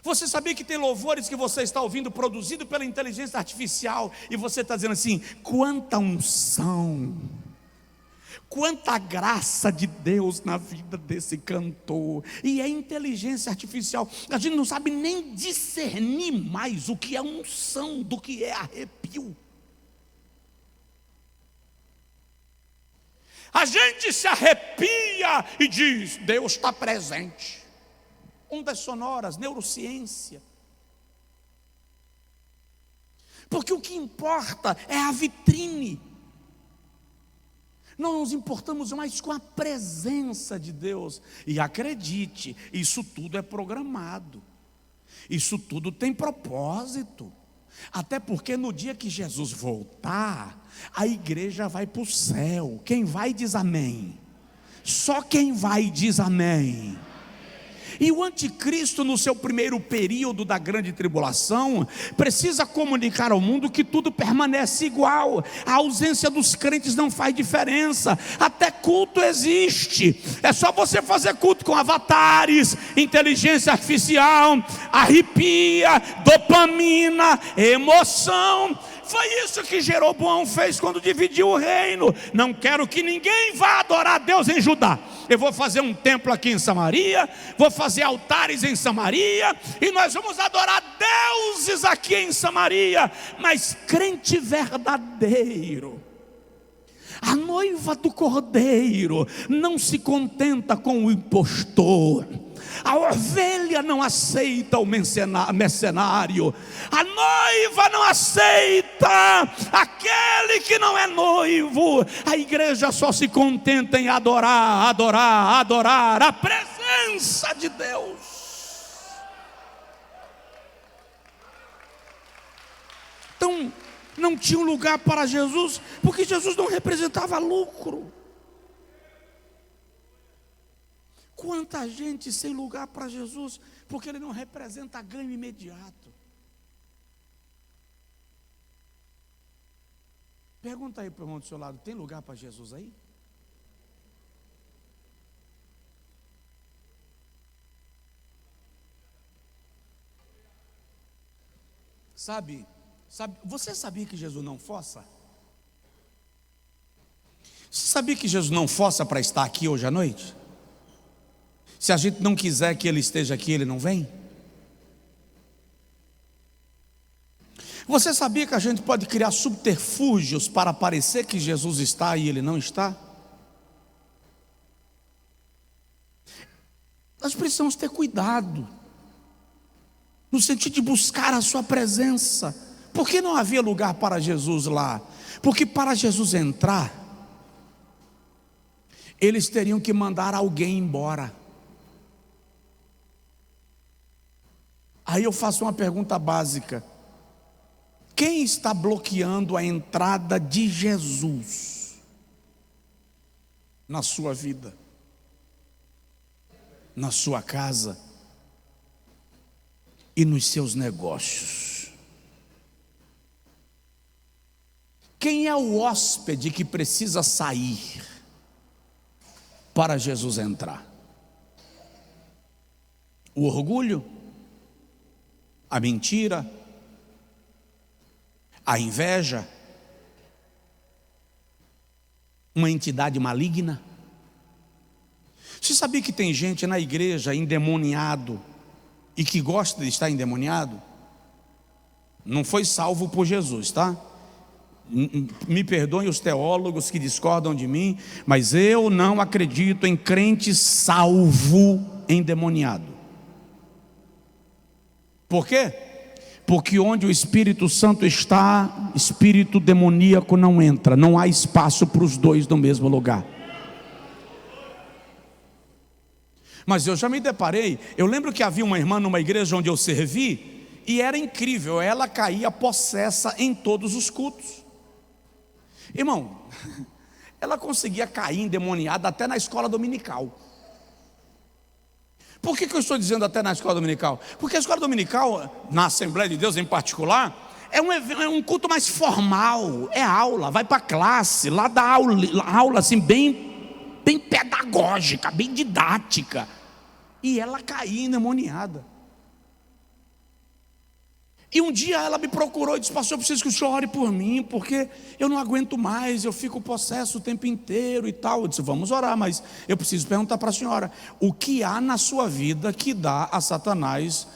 Você sabia que tem louvores que você está ouvindo produzido pela inteligência artificial e você está dizendo assim: quanta unção, Quanta graça de Deus na vida desse cantor. E é inteligência artificial. A gente não sabe nem discernir mais o que é unção do que é arrepio. A gente se arrepia e diz: Deus está presente. Ondas sonoras, neurociência. Porque o que importa é a vitrine. Não nos importamos mais com a presença de Deus. E acredite, isso tudo é programado. Isso tudo tem propósito. Até porque no dia que Jesus voltar, a igreja vai para o céu. Quem vai diz amém. Só quem vai diz amém. E o anticristo, no seu primeiro período da grande tribulação, precisa comunicar ao mundo que tudo permanece igual. A ausência dos crentes não faz diferença. Até culto existe. É só você fazer culto com avatares, inteligência artificial, arrepia, dopamina, emoção. Foi isso que Jeroboão fez quando dividiu o reino. Não quero que ninguém vá adorar a Deus em Judá. Eu vou fazer um templo aqui em Samaria, vou fazer altares em Samaria, e nós vamos adorar deuses aqui em Samaria. Mas crente verdadeiro, a noiva do Cordeiro, não se contenta com o impostor. A ovelha não aceita o mercenário. A noiva não aceita aquele que não é noivo. A igreja só se contenta em adorar a presença de Deus. Então, não tinha um lugar para Jesus, porque Jesus não representava lucro. Quanta gente sem lugar para Jesus, porque ele não representa ganho imediato. Pergunta aí para o irmão do seu lado: tem lugar para Jesus aí? Sabe, você sabia que Jesus não força? Você sabia que Jesus não força para estar aqui hoje à noite? Se a gente não quiser que ele esteja aqui, ele não vem? Você sabia que a gente pode criar subterfúgios para parecer que Jesus está e ele não está? Nós precisamos ter cuidado, no sentido de buscar a sua presença. Por que não havia lugar para Jesus lá? Porque para Jesus entrar, eles teriam que mandar alguém embora. Aí eu faço uma pergunta básica: quem está bloqueando a entrada de Jesus na sua vida, na sua casa e nos seus negócios? Quem é o hóspede que precisa sair para Jesus entrar? O orgulho? A mentira, a inveja, uma entidade maligna? Você sabia que tem gente na igreja endemoniado e que gosta de estar endemoniado? Não foi salvo por Jesus, tá? Me perdoem os teólogos que discordam de mim, mas eu não acredito em crente salvo endemoniado. Por quê? Porque onde o Espírito Santo está, espírito demoníaco não entra. Não há espaço para os dois no mesmo lugar. Mas eu já me deparei. Eu lembro que havia uma irmã numa igreja onde eu servi, e era incrível, ela caía possessa em todos os cultos. Irmão, ela conseguia cair endemoniada até na escola dominical. Por que eu estou dizendo até na escola dominical? Porque a escola dominical, na Assembleia de Deus em particular, é um culto mais formal, é aula, vai para a classe, lá dá aula assim, bem pedagógica, bem didática. E ela caía endemoniada. E um dia ela me procurou e disse: pastor, eu preciso que o senhor ore por mim, porque eu não aguento mais, eu fico possesso o tempo inteiro e tal. Eu disse: vamos orar, mas eu preciso perguntar para a senhora, o que há na sua vida que dá a Satanás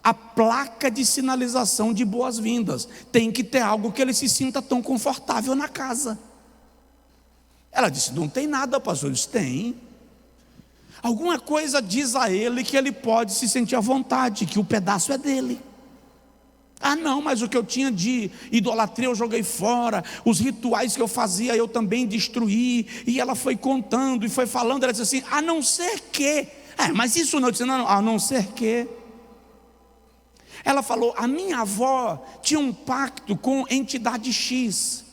a placa de sinalização de boas-vindas? Tem que ter algo que ele se sinta tão confortável na casa. Ela disse: não tem nada, pastor. Eu disse: tem. Alguma coisa diz a ele que ele pode se sentir à vontade, que o pedaço é dele. Ah, não, mas o que eu tinha de idolatria eu joguei fora, os rituais que eu fazia eu também destruí. E ela foi contando e foi falando. Ela disse assim: a não ser que, mas isso não. Eu disse: não, a não ser que. Ela falou: a minha avó tinha um pacto com entidade X.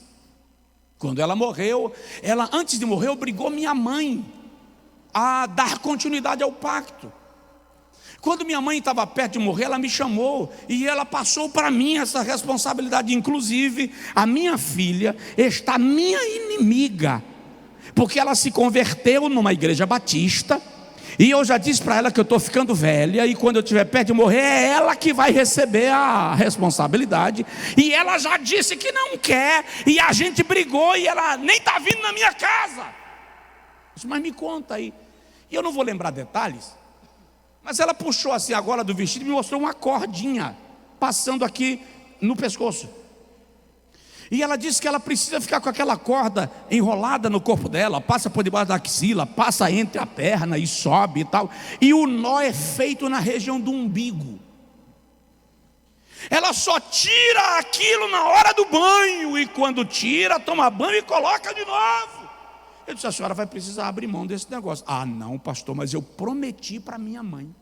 Quando ela morreu, ela antes de morrer obrigou minha mãe a dar continuidade ao pacto. Quando minha mãe estava perto de morrer, ela me chamou e ela passou para mim essa responsabilidade. Inclusive, a minha filha está minha inimiga, porque ela se converteu numa igreja batista. E eu já disse para ela que eu estou ficando velha, e quando eu estiver perto de morrer, é ela que vai receber a responsabilidade. E ela já disse que não quer, e a gente brigou, e ela nem está vindo na minha casa. Mas me conta aí. E eu não vou lembrar detalhes, mas ela puxou assim a gola do vestido e me mostrou uma cordinha passando aqui no pescoço. E ela disse que ela precisa ficar com aquela corda enrolada no corpo dela, passa por debaixo da axila, passa entre a perna e sobe e tal. E o nó é feito na região do umbigo. Ela só tira aquilo na hora do banho, e quando tira, toma banho e coloca de novo. Eu disse: a senhora vai precisar abrir mão desse negócio. Ah, não, pastor, mas eu prometi para minha mãe.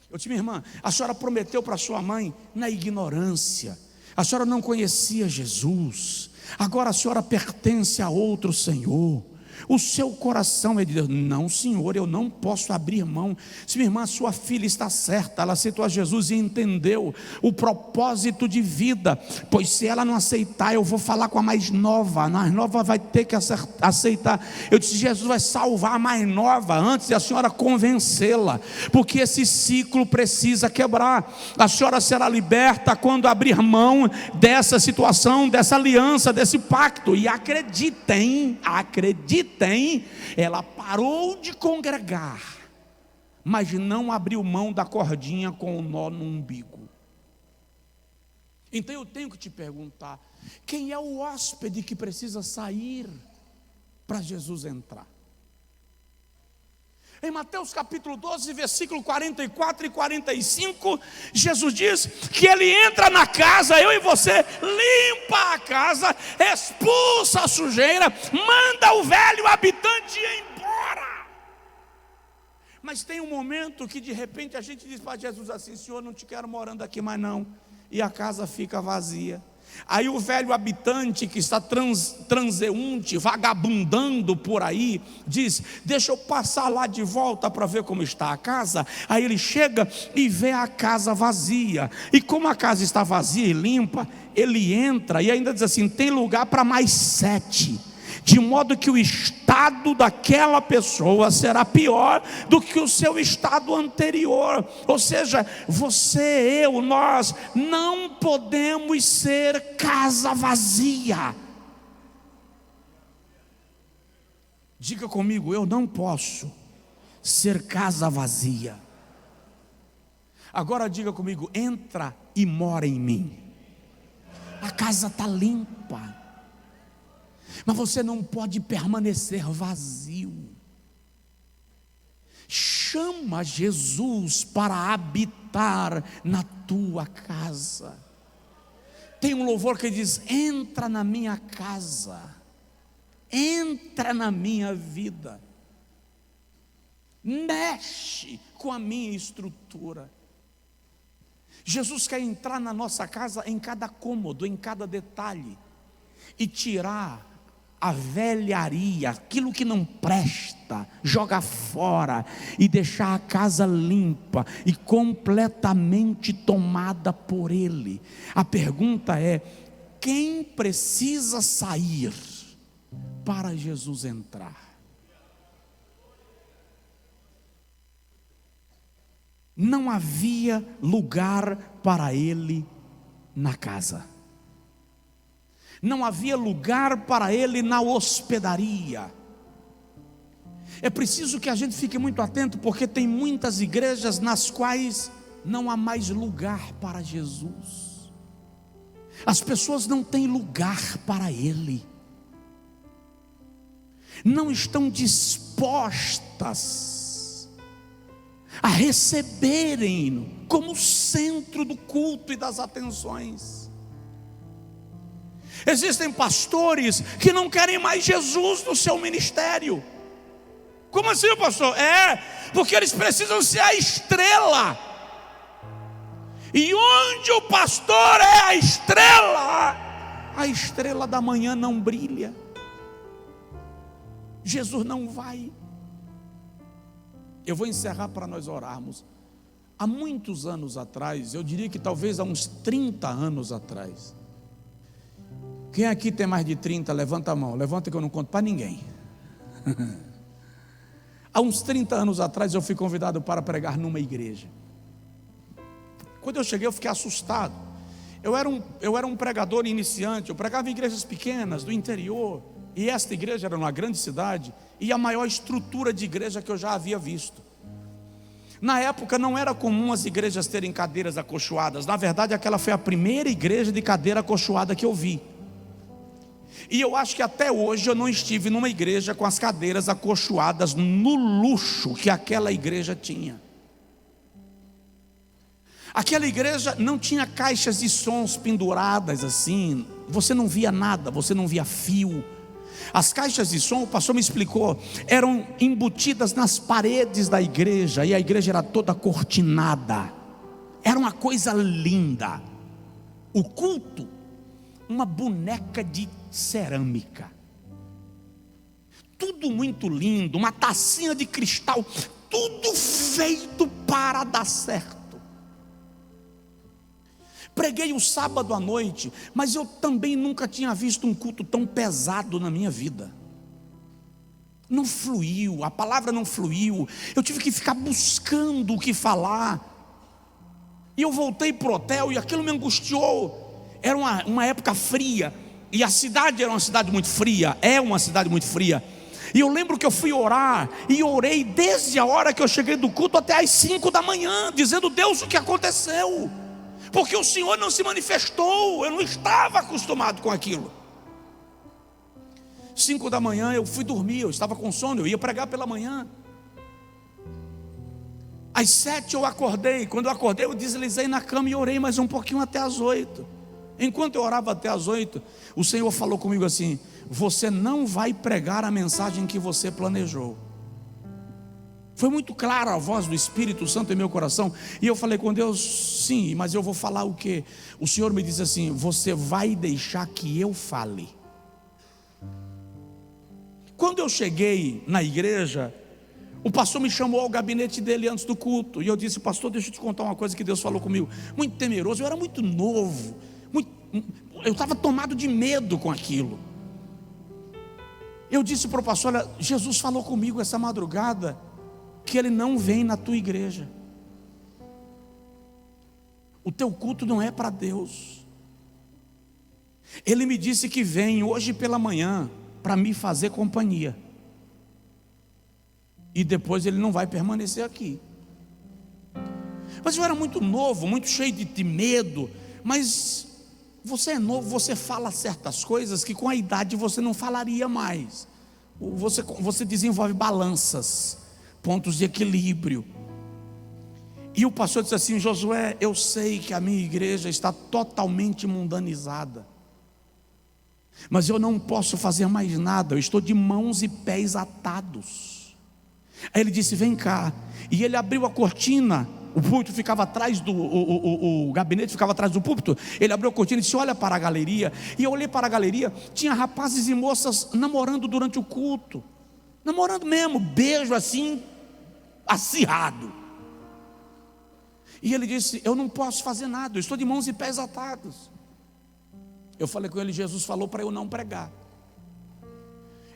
Eu disse: minha irmã, a senhora prometeu para sua mãe na ignorância. A senhora não conhecia Jesus. Agora a senhora pertence a outro Senhor. O seu coração é de Deus. Não, senhor, eu não posso abrir mão. Se minha irmã, sua filha está certa, ela aceitou a Jesus e entendeu o propósito de vida. Pois se ela não aceitar, eu vou falar com a mais nova. A mais nova vai ter que aceitar. Eu disse: Jesus vai salvar a mais nova antes de a senhora convencê-la, porque esse ciclo precisa quebrar. A senhora será liberta quando abrir mão dessa situação, dessa aliança, desse pacto. E acreditem, ela parou de congregar, mas não abriu mão da cordinha com o nó no umbigo. Então eu tenho que te perguntar: quem é o hóspede que precisa sair para Jesus entrar? Em Mateus capítulo 12, versículo 44 e 45, Jesus diz que Ele entra na casa, eu e você, limpa a casa, expulsa a sujeira, manda o velho habitante embora. Mas tem um momento que de repente a gente diz para Jesus assim: Senhor, não te quero morando aqui mais não. E a casa fica vazia. Aí o velho habitante que está transeunte, vagabundando por aí, diz: deixa eu passar lá de volta para ver como está a casa. Aí ele chega e vê a casa vazia. E como a casa está vazia e limpa, ele entra e ainda diz assim: tem lugar para mais 7. De modo que o estado daquela pessoa será pior do que o seu estado anterior. Ou seja, você, eu, nós não podemos ser casa vazia. Diga comigo: eu não posso ser casa vazia. Agora diga comigo: entra e mora em mim. A casa está limpa, mas você não pode permanecer vazio. Chama Jesus para habitar na tua casa. Tem um louvor que diz: entra na minha casa, entra na minha vida, mexe com a minha estrutura. Jesus quer entrar na nossa casa em cada cômodo, em cada detalhe, e tirar a velharia, aquilo que não presta, joga fora e deixar a casa limpa e completamente tomada por Ele. A pergunta é: quem precisa sair para Jesus entrar? não havia lugar para ele na casa, não havia lugar para ele na hospedaria. É preciso que a gente fique muito atento, porque tem muitas igrejas nas quais não há mais lugar para Jesus. As pessoas não têm lugar para Ele, não estão dispostas a receberem como centro do culto e das atenções. Existem pastores que não querem mais Jesus no seu ministério. Como assim, pastor? Porque eles precisam ser a estrela. E onde o pastor é a estrela da manhã não brilha. Jesus não vai. Eu vou encerrar para nós orarmos. Há muitos anos atrás, eu diria que talvez há uns 30 anos atrás. Quem aqui tem mais de 30, levanta a mão. Levanta que eu não conto para ninguém. Há uns 30 anos atrás eu fui convidado para pregar numa igreja. Quando eu cheguei eu fiquei assustado. Eu era um pregador iniciante, eu pregava em igrejas pequenas, do interior. E esta igreja era numa grande cidade, e a maior estrutura de igreja que eu já havia visto. Na época não era comum as igrejas terem cadeiras acolchoadas. Na verdade aquela foi a primeira igreja de cadeira acolchoada que eu vi. E eu acho que até hoje eu não estive numa igreja com as cadeiras acolchoadas no luxo que aquela igreja tinha. Aquela igreja não tinha caixas de sons penduradas assim, você não via nada, você não via fio. As caixas de som, o pastor me explicou, eram embutidas nas paredes da igreja, e a igreja era toda cortinada. Era uma coisa linda. O culto, uma boneca de cerâmica, tudo muito lindo, uma tacinha de cristal, tudo feito para dar certo. Preguei o sábado à noite, mas eu também nunca tinha visto um culto tão pesado na minha vida. Não fluiu, a palavra não fluiu, eu tive que ficar buscando o que falar. E eu voltei para o hotel e aquilo me angustiou. Era uma época fria, e a cidade era uma cidade muito fria, é uma cidade muito fria. E eu lembro que eu fui orar, e orei desde a hora que eu cheguei do culto até às 5 da manhã, dizendo: Deus, o que aconteceu? Porque o Senhor não se manifestou, eu não estava acostumado com aquilo. 5 da manhã eu fui dormir, eu estava com sono, eu ia pregar pela manhã. Às 7 eu acordei, quando eu acordei eu deslizei na cama e orei mais um pouquinho até às 8. Enquanto eu orava até às 8, o Senhor falou comigo assim: você não vai pregar a mensagem que você planejou. Foi muito clara a voz do Espírito Santo em meu coração. E eu falei com Deus: sim, mas eu vou falar o quê? O Senhor me disse assim: você vai deixar que eu fale. Quando eu cheguei na igreja, o pastor me chamou ao gabinete dele antes do culto. E eu disse: pastor, deixa eu te contar uma coisa que Deus falou comigo. Muito temeroso, eu era muito novo, eu estava tomado de medo com aquilo. Eu disse para o pastor: olha, Jesus falou comigo essa madrugada que Ele não vem na tua igreja. O teu culto não é para Deus. Ele me disse que vem hoje pela manhã para me fazer companhia, e depois Ele não vai permanecer aqui. Mas eu era muito novo, muito cheio de medo. Mas você é novo, você fala certas coisas que com a idade você não falaria mais. Você desenvolve balanças, pontos de equilíbrio. E o pastor disse assim: Josué, eu sei que a minha igreja está totalmente mundanizada, mas eu não posso fazer mais nada, eu estou de mãos e pés atados. Aí ele disse: vem cá. E ele abriu a cortina, o púlpito ficava atrás o gabinete ficava atrás do púlpito. Ele abriu a cortina e disse: olha para a galeria. E eu olhei para a galeria, tinha rapazes e moças namorando durante o culto, namorando mesmo, beijo assim, acirrado. E ele disse: eu não posso fazer nada, eu estou de mãos e pés atados. Eu falei com ele: Jesus falou para eu não pregar.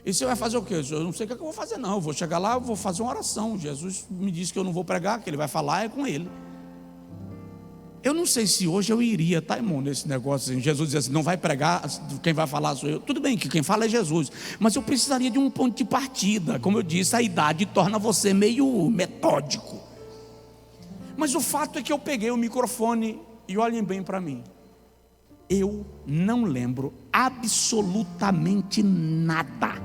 E você vai fazer o quê? Eu não sei o que eu vou fazer não, eu vou chegar lá, eu vou fazer uma oração. Jesus me disse que eu não vou pregar, que ele vai falar é com ele. Eu não sei se hoje eu iria, tá, irmão, nesse negócio assim. Jesus diz assim, não vai pregar, quem vai falar sou eu. Tudo bem que quem fala é Jesus, mas eu precisaria de um ponto de partida. Como eu disse, a idade torna você meio metódico. Mas o fato é que eu peguei o microfone e olhem bem para mim. Eu não lembro absolutamente nada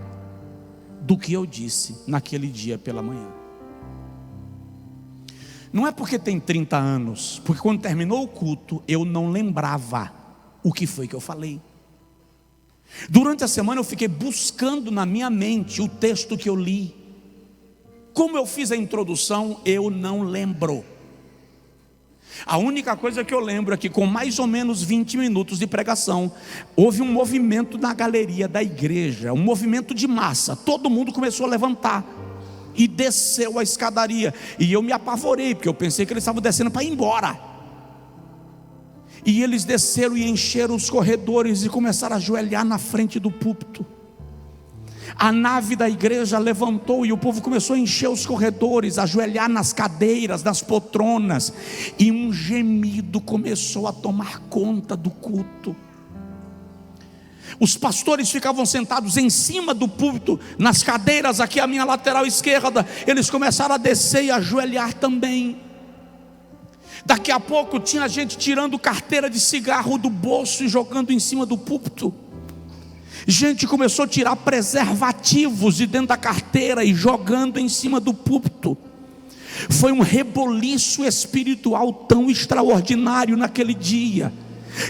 do que eu disse naquele dia pela manhã. Não é porque tem 30 anos, porque quando terminou o culto, eu não lembrava o que foi que eu falei. Durante a semana eu fiquei buscando na minha mente o texto que eu li. Como eu fiz a introdução, eu não lembro. A única coisa que eu lembro é que com mais ou menos 20 minutos de pregação, houve um movimento na galeria da igreja, um movimento de massa, todo mundo começou a levantar e desceu a escadaria, e eu me apavorei, porque eu pensei que eles estavam descendo para ir embora. E eles desceram e encheram os corredores e começaram a ajoelhar na frente do púlpito. A nave da igreja levantou e o povo começou a encher os corredores, a ajoelhar nas cadeiras, nas poltronas, e um gemido começou a tomar conta do culto. Os pastores ficavam sentados em cima do púlpito, nas cadeiras aqui à minha lateral esquerda. Eles começaram a descer e a ajoelhar também. Daqui a pouco tinha gente tirando carteira de cigarro do bolso e jogando em cima do púlpito. Gente começou a tirar preservativos de dentro da carteira e jogando em cima do púlpito. Foi um reboliço espiritual tão extraordinário naquele dia,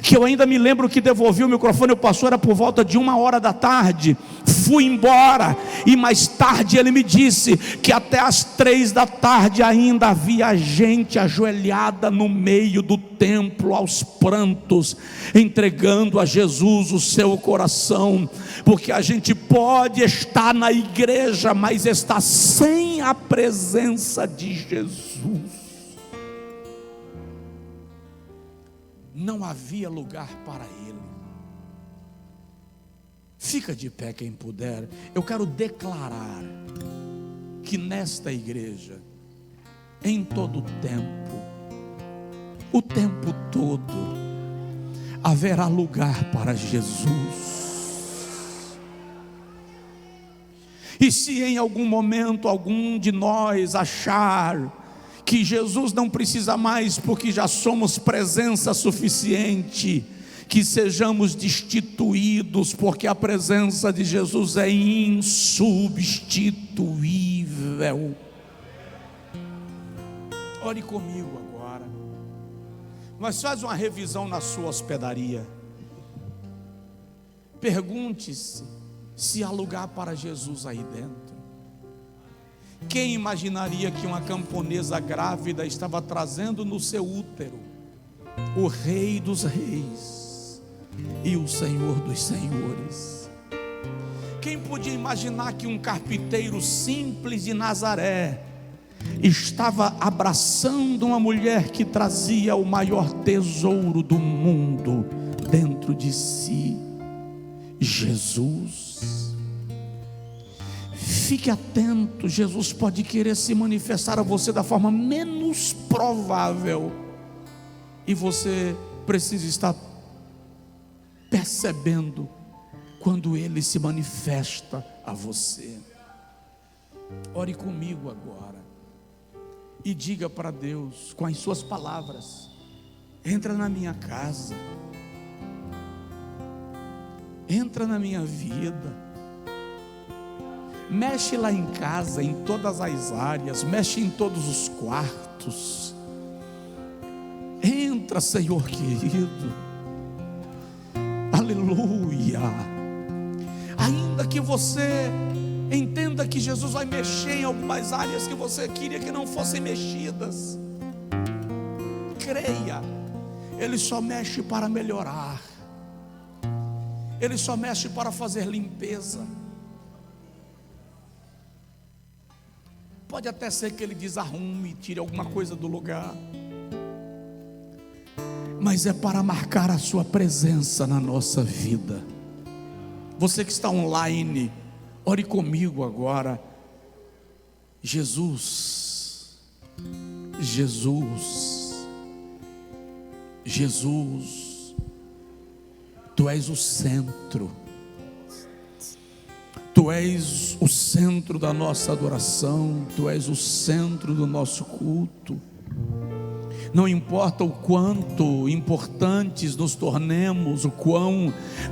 que eu ainda me lembro que devolvi o microfone ao pastor, era por volta de 1h da tarde, fui embora, e mais tarde ele me disse que até as 3 da tarde ainda havia gente ajoelhada no meio do templo, aos prantos, entregando a Jesus o seu coração, porque a gente pode estar na igreja, mas está sem a presença de Jesus. Não havia lugar para ele. Fica de pé quem puder. Eu quero declarar que nesta igreja, em todo o tempo todo, haverá lugar para Jesus. E se em algum momento algum de nós achar que Jesus não precisa mais, porque já somos presença suficiente, que sejamos destituídos, porque a presença de Jesus é insubstituível. Ore comigo agora. Mas faz uma revisão na sua hospedaria. Pergunte-se se há lugar para Jesus aí dentro. Quem imaginaria que uma camponesa grávida estava trazendo no seu útero o Rei dos Reis e o Senhor dos Senhores? Quem podia imaginar que um carpinteiro simples de Nazaré estava abraçando uma mulher que trazia o maior tesouro do mundo dentro de si, Jesus? Fique atento, Jesus pode querer se manifestar a você da forma menos provável, e você precisa estar percebendo quando Ele se manifesta a você. Ore comigo agora e diga para Deus com as suas palavras: entra na minha casa, entra na minha vida, mexe lá em casa, em todas as áreas, mexe em todos os quartos. Entra, Senhor querido, aleluia. Ainda que você entenda que Jesus vai mexer em algumas áreas que você queria que não fossem mexidas, creia, Ele só mexe para melhorar, Ele só mexe para fazer limpeza. Pode até ser que Ele desarrume, tire alguma coisa do lugar, mas é para marcar a sua presença na nossa vida. Você que está online, Ore comigo agora. Jesus, Jesus, Jesus, Tu és o centro. Tu és o centro da nossa adoração, Tu és o centro do nosso culto. Não importa o quanto importantes nos tornemos,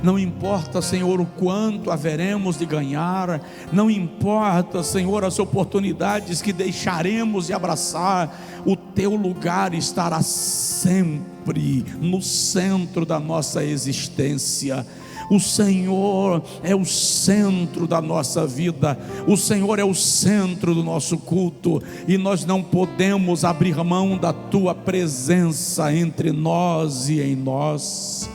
não importa, Senhor, o quanto haveremos de ganhar, não importa, Senhor, as oportunidades que deixaremos de abraçar, o Teu lugar estará sempre no centro da nossa existência. O Senhor é o centro da nossa vida, o Senhor é o centro do nosso culto, e nós não podemos abrir mão da Tua presença entre nós e em nós.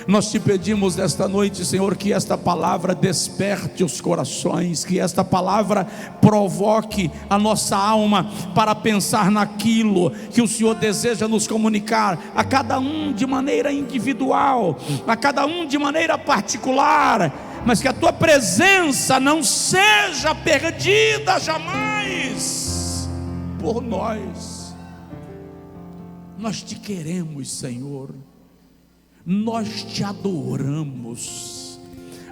Nós Te pedimos nesta noite, Senhor, que esta palavra desperte os corações, que esta palavra provoque a nossa alma para pensar naquilo que o Senhor deseja nos comunicar, a cada um de maneira individual, a cada um de maneira particular, mas que a Tua presença não seja perdida jamais por nós. Nós Te queremos, Senhor. Nós Te adoramos,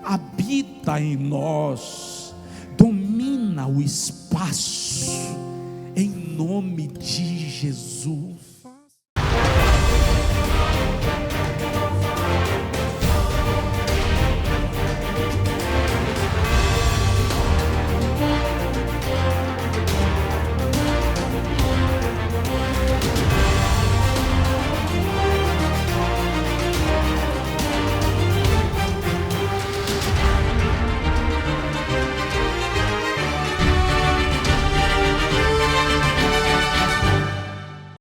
habita em nós, domina o espaço, em nome de Jesus.